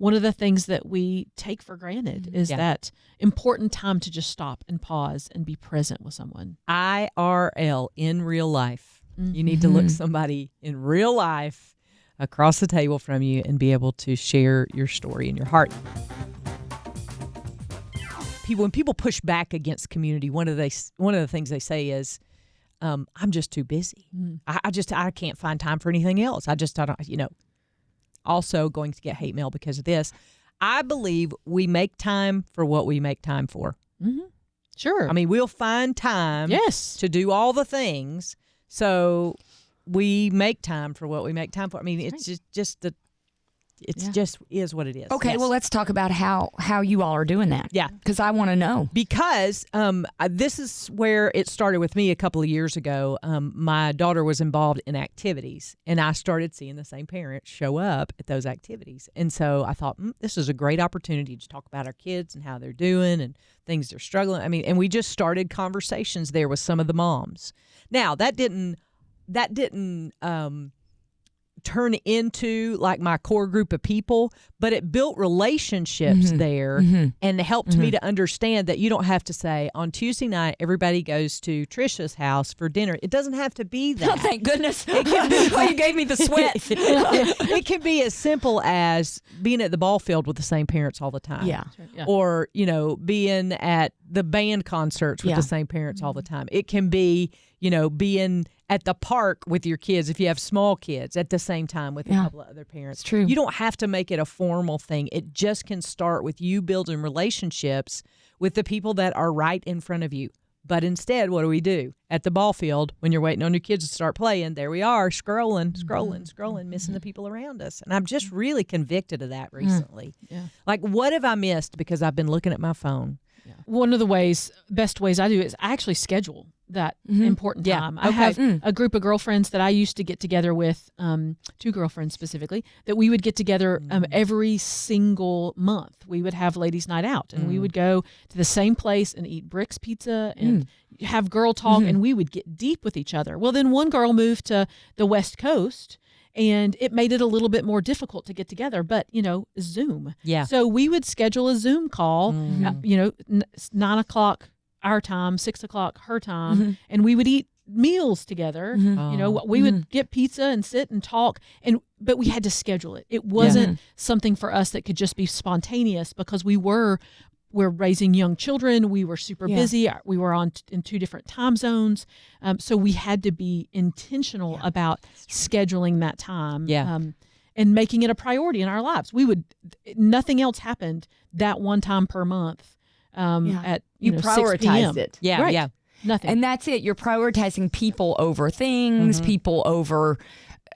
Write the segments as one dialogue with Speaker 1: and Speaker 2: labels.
Speaker 1: one of the things that we take for granted is that important time to just stop and pause and be present with someone.
Speaker 2: IRL, in real life. You need to look somebody in real life across the table from you and be able to share your story and your heart. When people push back against community, one of the things they say is, I'm just too busy. I can't find time for anything else. I don't. Also going to get hate mail because of this. I believe we make time for what we make time for.
Speaker 1: Mm-hmm. Sure.
Speaker 2: I mean, we'll find time to do all the things. So we make time for what we make time for. I mean, it's just is what it is.
Speaker 3: Okay, well, let's talk about how you all are doing that.
Speaker 2: Yeah.
Speaker 3: Because I want to know.
Speaker 2: Because this is where it started with me a couple of years ago. My daughter was involved in activities, and I started seeing the same parents show up at those activities. And so I thought, this is a great opportunity to talk about our kids and how they're doing and things they're struggling. I mean, and we just started conversations there with some of the moms. Now, that didn't turn into like my core group of people, but it built relationships there and helped me to understand that you don't have to say on Tuesday night everybody goes to Tricia's house for dinner. It doesn't have to be that.
Speaker 3: Oh, thank goodness. You gave me the sweat.
Speaker 2: It can be as simple as being at the ball field with the same parents all the time.
Speaker 3: Yeah.
Speaker 2: Or, being at the band concerts with the same parents all the time. It can be, being at the park with your kids if you have small kids at the same time with a couple of other parents.
Speaker 3: It's true.
Speaker 2: You don't have to make it a formal thing. It just can start with you building relationships with the people that are right in front of you. But instead, what do? At the ball field, when you're waiting on your kids to start playing, there we are, scrolling, missing the people around us. And I'm just really convicted of that recently.
Speaker 1: Yeah.
Speaker 2: Like, what have I missed because I've been looking at my phone?
Speaker 1: Yeah. One of the best ways I do is I actually schedule that important time. I have a group of girlfriends that I used to get together with, 2 girlfriends specifically, that we would get together every single month. We would have ladies' night out, and we would go to the same place and eat Bricks Pizza and have girl talk, and we would get deep with each other. Well, then one girl moved to the West Coast, and it made it a little bit more difficult to get together, but, Zoom.
Speaker 2: Yeah.
Speaker 1: So we would schedule a Zoom call, 9 o'clock our time, 6 o'clock her time, and we would eat meals together. We would get pizza and sit and talk, but we had to schedule it. It wasn't something for us that could just be spontaneous because we're raising young children. We were super busy. We were in 2 different time zones. So we had to be intentional about scheduling that time and making it a priority in our lives. Nothing else happened that one time per month. At
Speaker 3: you
Speaker 1: 6
Speaker 3: prioritized
Speaker 1: p.m.
Speaker 3: it.
Speaker 2: Yeah.
Speaker 1: Nothing.
Speaker 3: And that's it. You're prioritizing people over things, people over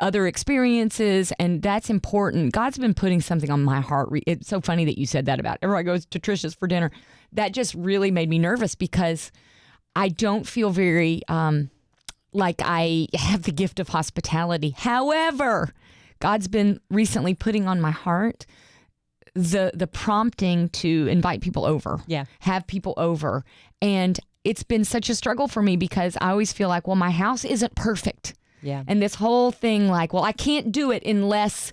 Speaker 3: other experiences, and that's important. God's been putting something on my heart. It's so funny that you said that about everyone goes to Tricia's for dinner. That just really made me nervous because I don't feel very like I have the gift of hospitality. However, God's been recently putting on my heart the prompting to invite people over, have people over. And it's been such a struggle for me because I always feel like, well, my house isn't perfect.
Speaker 2: Yeah.
Speaker 3: And this whole thing like, well, I can't do it unless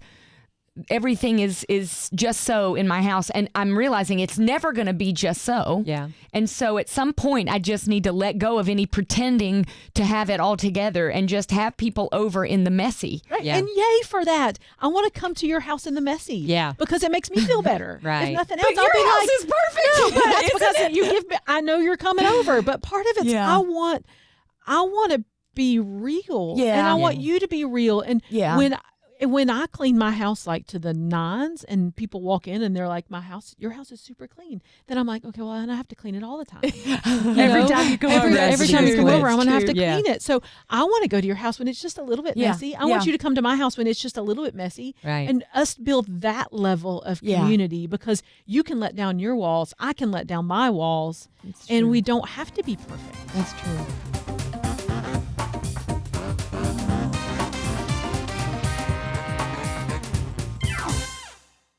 Speaker 3: everything is just so in my house. And I'm realizing it's never going to be just so.
Speaker 2: Yeah.
Speaker 3: And so at some point, I just need to let go of any pretending to have it all together and just have people over in the messy.
Speaker 1: Right.
Speaker 2: Yeah.
Speaker 1: And yay for that. I want to come to your house in the messy.
Speaker 2: Yeah.
Speaker 1: Because it makes me feel better.
Speaker 2: Right.
Speaker 1: If nothing
Speaker 3: But
Speaker 1: else, I'll
Speaker 3: your
Speaker 1: be
Speaker 3: house
Speaker 1: like,
Speaker 3: is perfect.
Speaker 1: no, but that's
Speaker 3: Isn't
Speaker 1: because
Speaker 3: it?
Speaker 1: you give me, I know you're coming over, but part of it's I want to be real.
Speaker 3: Yeah.
Speaker 1: And I want you to be real. And
Speaker 3: Yeah.
Speaker 1: when I clean my house like to the nines and people walk in and they're like, your house is super clean. Then I'm like, okay, well, then I have to clean it all the time.
Speaker 3: Every time you come over.
Speaker 1: Every time you come over, I'm going to have to
Speaker 2: Yeah.
Speaker 1: clean it. So I want to go to your house when it's just a little bit messy. I want you to come to my house when it's just a little bit messy.
Speaker 2: Right.
Speaker 1: And us build that level of community because you can let down your walls. I can let down my walls. And we don't have to be perfect.
Speaker 3: That's true.